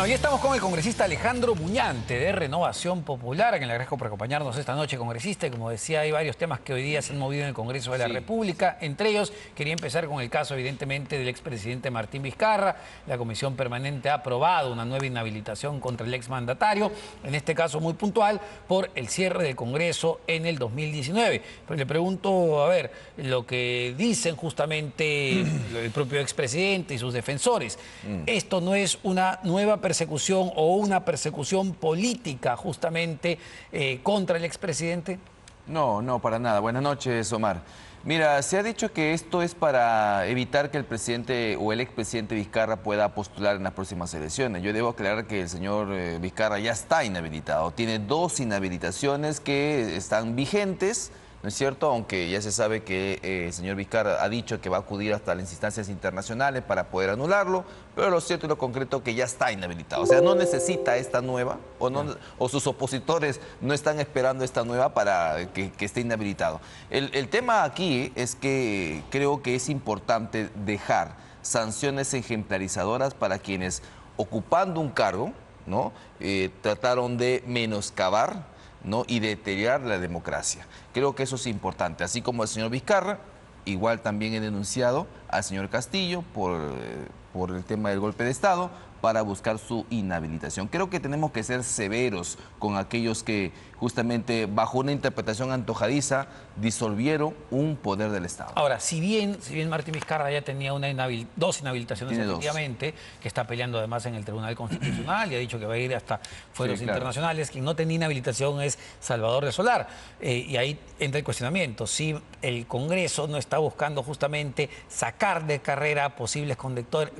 Bueno, hoy estamos con el congresista Alejandro Muñante de Renovación Popular, a quien le agradezco por acompañarnos esta noche, congresista. Y como decía, hay varios temas que hoy día se han movido en el Congreso de la República. Entre ellos, quería empezar con el caso, evidentemente, del expresidente Martín Vizcarra. La Comisión Permanente ha aprobado una nueva inhabilitación contra el exmandatario, en este caso muy puntual, por el cierre del Congreso en el 2019. Pero le pregunto, a ver, lo que dicen justamente el propio expresidente y sus defensores. ¿Esto no es una nueva persecución o una persecución política justamente contra el expresidente? No, no, para nada. Buenas noches, Omar. Mira, se ha dicho que esto es para evitar que el presidente o el expresidente Vizcarra pueda postular en las próximas elecciones. Yo debo aclarar que el señor Vizcarra ya está inhabilitado. Tiene 2 inhabilitaciones que están vigentes, ¿no es cierto? Aunque ya se sabe que el señor Vizcarra ha dicho que va a acudir hasta las instancias internacionales para poder anularlo, pero lo cierto y lo concreto es que ya está inhabilitado. O sea, no necesita esta nueva, o sus opositores no están esperando esta nueva para que esté inhabilitado. El tema aquí es que creo que es importante dejar sanciones ejemplarizadoras para quienes, ocupando un cargo, ¿no? Trataron de menoscabar, ¿no? Y deteriorar la democracia. Creo que eso es importante. Así como el señor Vizcarra, igual también he denunciado al señor Castillo por el tema del golpe de Estado, para buscar su inhabilitación. Creo que tenemos que ser severos con aquellos que justamente bajo una interpretación antojadiza disolvieron un poder del Estado. Ahora, si bien Martín Vizcarra ya tenía 2 inhabilitaciones efectivamente, que está peleando además en el Tribunal Constitucional y ha dicho que va a ir hasta fueros internacionales, quien no tenía inhabilitación es Salvador de Solar. Y ahí entra el cuestionamiento, si el Congreso no está buscando justamente sacar de carrera a posibles conductores,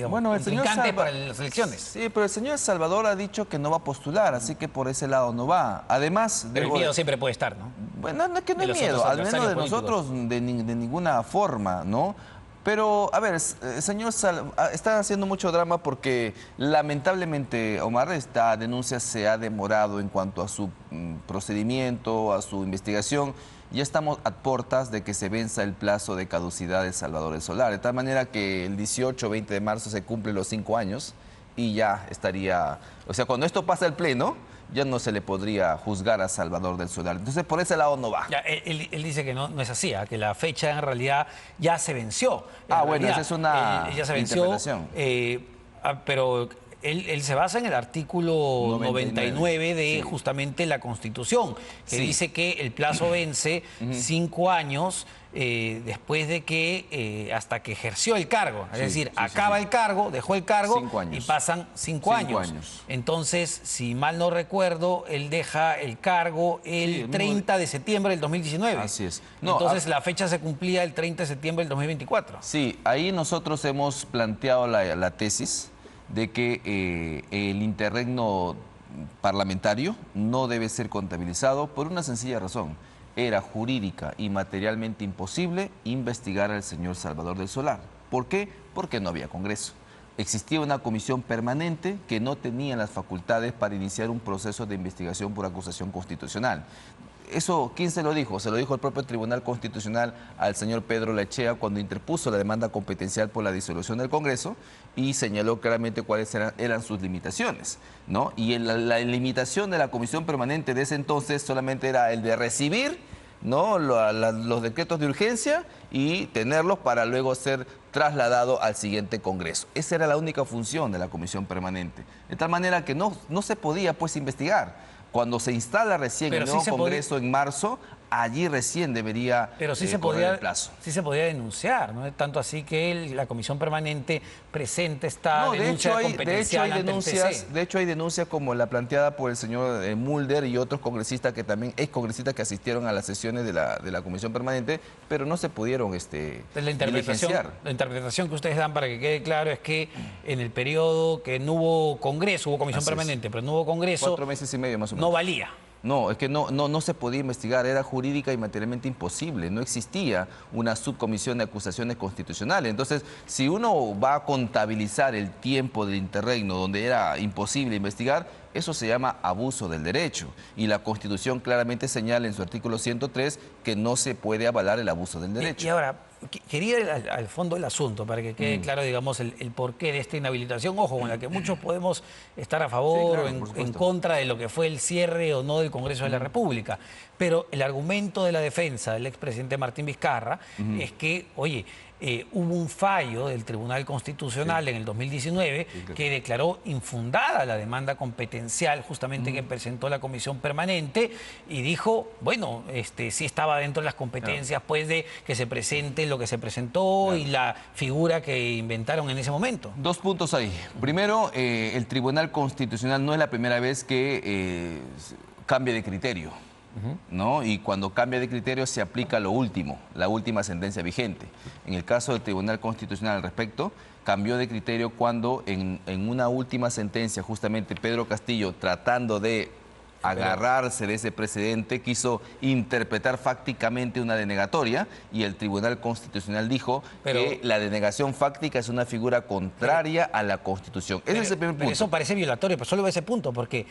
bueno, el señor para las elecciones. Sí, pero el señor Salvador ha dicho que no va a postular, así que por ese lado no va. Además... Pero el miedo siempre puede estar, ¿no? Bueno, no es que no hay miedo, al menos de nosotros de ninguna forma, ¿no? Pero, a ver, el señor está haciendo mucho drama porque lamentablemente, Omar, esta denuncia se ha demorado en cuanto a su procedimiento, a su investigación. Ya estamos a puertas de que se venza el plazo de caducidad de Salvador del Solar, de tal manera que el 18 o 20 de marzo se cumplen los 5 años y ya estaría... O sea, cuando esto pasa al Pleno, ya no se le podría juzgar a Salvador del Solar. Entonces, por ese lado no va. Ya, él dice que no es así, que la fecha en realidad ya se venció. Bueno, esa es una ya se venció, interpretación. Pero él se basa en el artículo 99 de justamente la Constitución, que dice que el plazo vence 5 años después de que, hasta que ejerció el cargo. Es decir, acaba el cargo, dejó el cargo y pasan 5 años. Entonces, si mal no recuerdo, él deja el cargo el 30 de septiembre del 2019. Así es. Entonces, la fecha se cumplía el 30 de septiembre del 2024. Sí, ahí nosotros hemos planteado la tesis de que el interregno parlamentario no debe ser contabilizado por una sencilla razón. Era jurídica y materialmente imposible investigar al señor Salvador del Solar. ¿Por qué? Porque no había Congreso. Existía una comisión permanente que no tenía las facultades para iniciar un proceso de investigación por acusación constitucional. Eso, ¿quién se lo dijo? Se lo dijo el propio Tribunal Constitucional al señor Pedro Lechea cuando interpuso la demanda competencial por la disolución del Congreso y señaló claramente cuáles eran sus limitaciones, ¿no? Y la limitación de la Comisión Permanente de ese entonces solamente era el de recibir, ¿no?, los decretos de urgencia y tenerlos para luego ser trasladado al siguiente Congreso. Esa era la única función de la Comisión Permanente. De tal manera que no se podía, pues, investigar. Cuando se instala recién el nuevo Congreso en marzo, allí recién debería correr el plazo. Sí se podía denunciar, ¿no? Tanto así que la Comisión Permanente presenta esta denuncia competencial ante el TC. De hecho, hay denuncias como la planteada por el señor Mulder y otros congresistas que también, excongresistas que asistieron a las sesiones de la Comisión Permanente, pero no se pudieron diligenciar. La interpretación que ustedes dan, para que quede claro, es que en el periodo que no hubo Congreso, hubo Comisión Permanente, pero no hubo Congreso... 4 meses y medio más o menos. No valía. No, es que no se podía investigar, era jurídica y materialmente imposible, no existía una subcomisión de acusaciones constitucionales. Entonces, si uno va a contabilizar el tiempo del interregno donde era imposible investigar, eso se llama abuso del derecho. Y la Constitución claramente señala en su artículo 103 que no se puede avalar el abuso del derecho. Y ahora, quería ir al fondo del asunto para que quede claro, digamos, el porqué de esta inhabilitación. Ojo, con la que muchos podemos estar a favor claro, o por en supuesto. contra de lo que fue el cierre o no del Congreso de la República. Pero el argumento de la defensa del expresidente Martín Vizcarra es que, oye, hubo un fallo del Tribunal Constitucional en el 2019 que declaró infundada la demanda competencial justamente que presentó la Comisión Permanente y dijo, bueno, sí estaba dentro de las competencias pues de que se presente lo que se presentó y la figura que inventaron en ese momento. Dos puntos ahí. Primero, el Tribunal Constitucional no es la primera vez que cambia de criterio, ¿no? Y cuando cambia de criterio se aplica lo último, la última sentencia vigente. En el caso del Tribunal Constitucional al respecto, cambió de criterio cuando en una última sentencia, justamente Pedro Castillo, tratando de agarrarse de ese precedente, quiso interpretar fácticamente una denegatoria y el Tribunal Constitucional dijo que la denegación fáctica es una figura contraria a la Constitución. Ese es el primer punto. Pero eso parece violatorio, pero solo ese punto, porque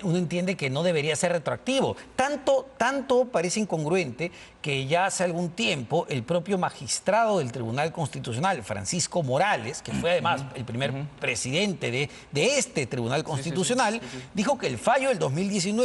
uno entiende que no debería ser retroactivo. Tanto parece incongruente que ya hace algún tiempo el propio magistrado del Tribunal Constitucional, Francisco Morales, que fue además el primer presidente de este Tribunal Constitucional, dijo que el fallo del 2019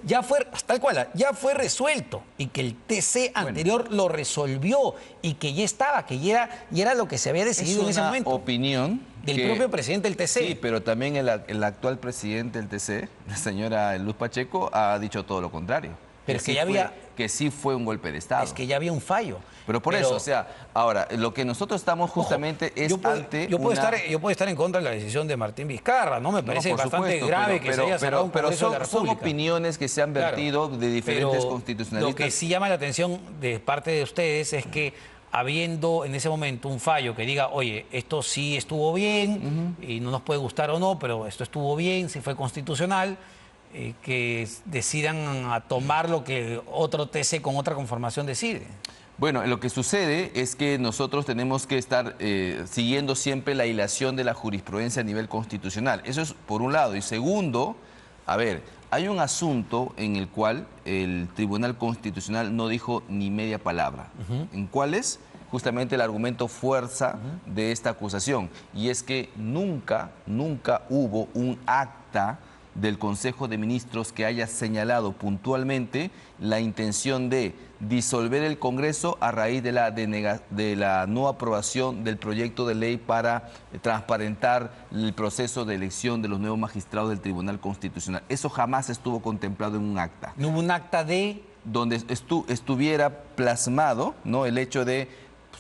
ya fue, tal cual, ya fue resuelto y que el TC anterior lo resolvió y que ya estaba, que ya era lo que se había decidido en ese momento. Opinión del propio presidente del TC. Sí, pero también el actual presidente del TC, la señora Luz Pacheco, ha dicho todo lo contrario. Pero es que ya había... Que sí fue un golpe de Estado. Es que ya había un fallo. Pero por eso, o sea, ahora, lo que nosotros estamos justamente es ante yo puedo estar en contra de la decisión de Martín Vizcarra, ¿no? Me parece bastante grave que se haya cerrado un Congreso de la República. Son opiniones que se han vertido de diferentes constitucionalistas. Lo que sí llama la atención de parte de ustedes es que habiendo en ese momento un fallo que diga, oye, esto sí estuvo bien y no nos puede gustar o no, pero esto estuvo bien, sí fue constitucional, que decidan a tomar lo que otro TC con otra conformación decide. Bueno, lo que sucede es que nosotros tenemos que estar siguiendo siempre la hilación de la jurisprudencia a nivel constitucional. Eso es por un lado. Y segundo, a ver, hay un asunto en el cual el Tribunal Constitucional no dijo ni media palabra. ¿En cuál es? Justamente el argumento fuerza de esta acusación. Y es que nunca hubo un acta del Consejo de Ministros que haya señalado puntualmente la intención de disolver el Congreso a raíz de la no aprobación del proyecto de ley para transparentar el proceso de elección de los nuevos magistrados del Tribunal Constitucional. Eso jamás estuvo contemplado en un acta. ¿No hubo un acta de...? Donde estuviera plasmado, ¿no?, el hecho de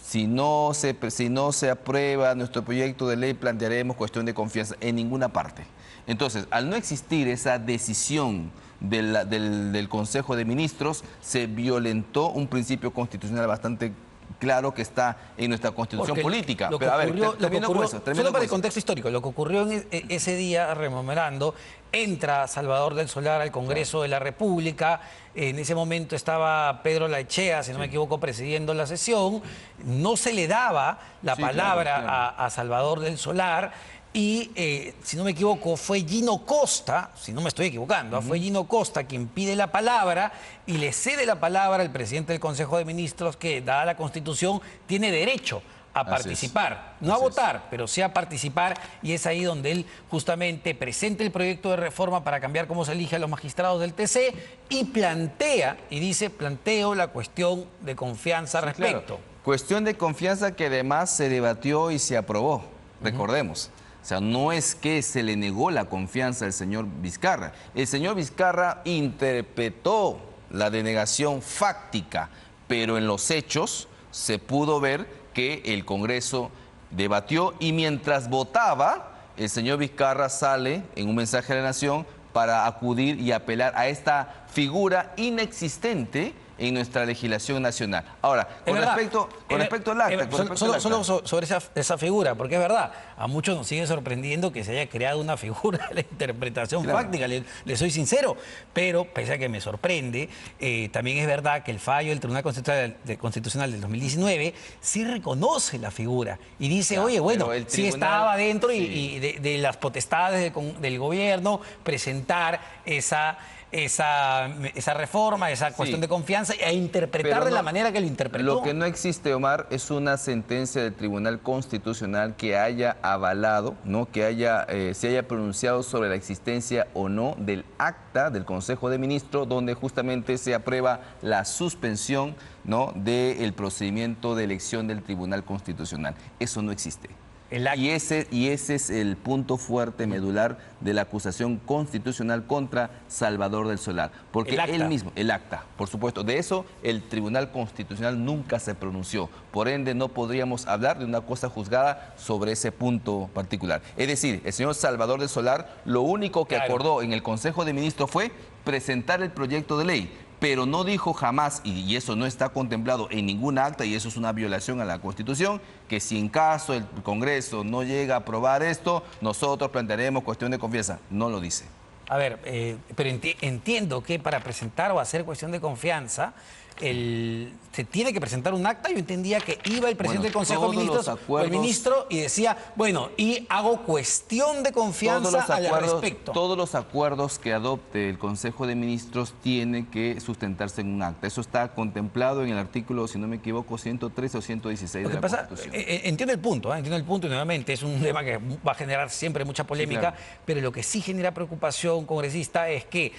si no se aprueba nuestro proyecto de ley, plantearemos cuestión de confianza en ninguna parte. Entonces, al no existir esa decisión del Consejo de Ministros, se violentó un principio constitucional bastante claro que está en nuestra Constitución política. Pero a ver, solo para el contexto histórico, lo que ocurrió ese día, rememorando, entra Salvador del Solar al Congreso de la República. En ese momento estaba Pedro Laechea, si no me equivoco, presidiendo la sesión. No se le daba la palabra a Salvador del Solar. Y, si no me equivoco, fue Gino Costa, si no me estoy equivocando, fue Gino Costa quien pide la palabra y le cede la palabra al presidente del Consejo de Ministros que, dada la Constitución, tiene derecho a participar, no a votar, pero sí a participar, y es ahí donde él justamente presenta el proyecto de reforma para cambiar cómo se elige a los magistrados del TC y planteo la cuestión de confianza respecto. Claro. Cuestión de confianza que además se debatió y se aprobó, recordemos. O sea, no es que se le negó la confianza al señor Vizcarra. El señor Vizcarra interpretó la denegación fáctica, pero en los hechos se pudo ver que el Congreso debatió y mientras votaba, el señor Vizcarra sale en un mensaje a la Nación para acudir y apelar a esta figura inexistente en nuestra legislación nacional. Ahora, con respecto al acta... Solo sobre esa figura, porque es verdad, a muchos nos sigue sorprendiendo que se haya creado una figura de la interpretación fáctica, le soy sincero, pero pese a que me sorprende, también es verdad que el fallo del Tribunal Constitucional del 2019 sí reconoce la figura y dice, oye, bueno, sí estaba dentro y de las potestades del gobierno presentar esa esa reforma, esa cuestión de confianza e interpretar de la manera que lo interpretó. Lo que no existe, Omar, es una sentencia del Tribunal Constitucional que haya avalado, ¿no? Que se haya pronunciado sobre la existencia o no del acta del Consejo de Ministros, donde justamente se aprueba la suspensión, ¿no?, del procedimiento de elección del Tribunal Constitucional. Eso no existe. Y ese es el punto fuerte, medular, de la acusación constitucional contra Salvador del Solar. Porque él mismo, el acta, por supuesto, de eso el Tribunal Constitucional nunca se pronunció. Por ende, no podríamos hablar de una cosa juzgada sobre ese punto particular. Es decir, el señor Salvador del Solar lo único que acordó en el Consejo de Ministros fue presentar el proyecto de ley, pero no dijo jamás, y eso no está contemplado en ninguna acta, y eso es una violación a la Constitución, que si en caso el Congreso no llega a aprobar esto, nosotros plantearemos cuestión de confianza. No lo dice. A ver, pero entiendo que para presentar o hacer cuestión de confianza, se tiene que presentar un acta. Yo entendía que iba el presidente del Consejo de Ministros o el ministro y decía, bueno, y hago cuestión de confianza al respecto. Todos los acuerdos que adopte el Consejo de Ministros tienen que sustentarse en un acta. Eso está contemplado en el artículo, si no me equivoco, 113 o 116 de la Constitución. Entiendo el punto, entiendo el punto, y nuevamente es un tema que va a generar siempre mucha polémica, sí, claro. Pero lo que sí genera preocupación, congresista, es que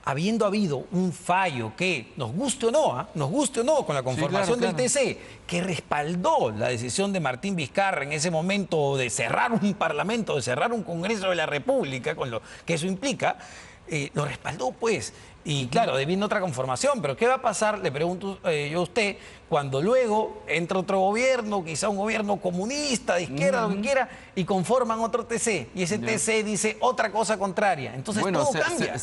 habiendo habido un fallo que, nos guste o no, con la conformación del TC, que respaldó la decisión de Martín Vizcarra en ese momento de cerrar un parlamento, de cerrar un Congreso de la República, con lo que eso implica, lo respaldó, pues. Y claro, debiendo otra conformación, pero ¿qué va a pasar, le pregunto yo a usted, cuando luego entra otro gobierno, quizá un gobierno comunista, de izquierda, lo que quiera, y conforman otro TC, y ese TC dice otra cosa contraria? Entonces todo cambia.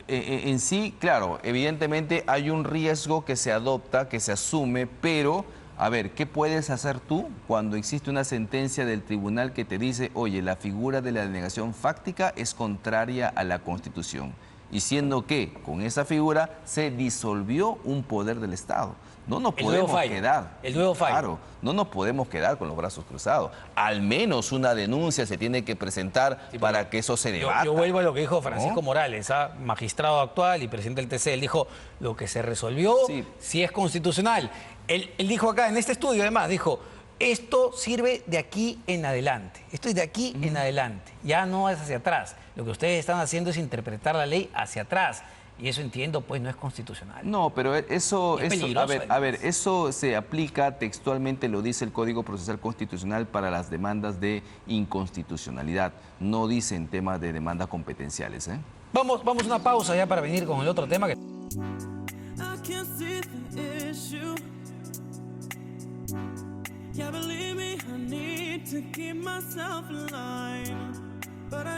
En sí, claro, evidentemente hay un riesgo que se adopta, que se asume, pero... A ver, ¿qué puedes hacer tú cuando existe una sentencia del tribunal que te dice, oye, la figura de la denegación fáctica es contraria a la Constitución? Y siendo que con esa figura se disolvió un poder del Estado. No nos podemos quedar. El nuevo fallo. Claro, no nos podemos quedar con los brazos cruzados. Al menos una denuncia se tiene que presentar para que eso se debata. Yo vuelvo a lo que dijo Francisco Morales, magistrado actual y presidente del TC. Él dijo, lo que se resolvió sí es constitucional. Él dijo acá, en este estudio además, dijo, esto sirve de aquí en adelante. Esto es de aquí en adelante. Ya no es hacia atrás. Lo que ustedes están haciendo es interpretar la ley hacia atrás. Y eso, entiendo, pues no es constitucional. No, pero eso eso se aplica textualmente, lo dice el Código Procesal Constitucional, para las demandas de inconstitucionalidad. No dice en temas de demandas competenciales, ¿eh? Vamos a una pausa ya para venir con el otro tema. Yeah, believe me, I need to keep myself in line. But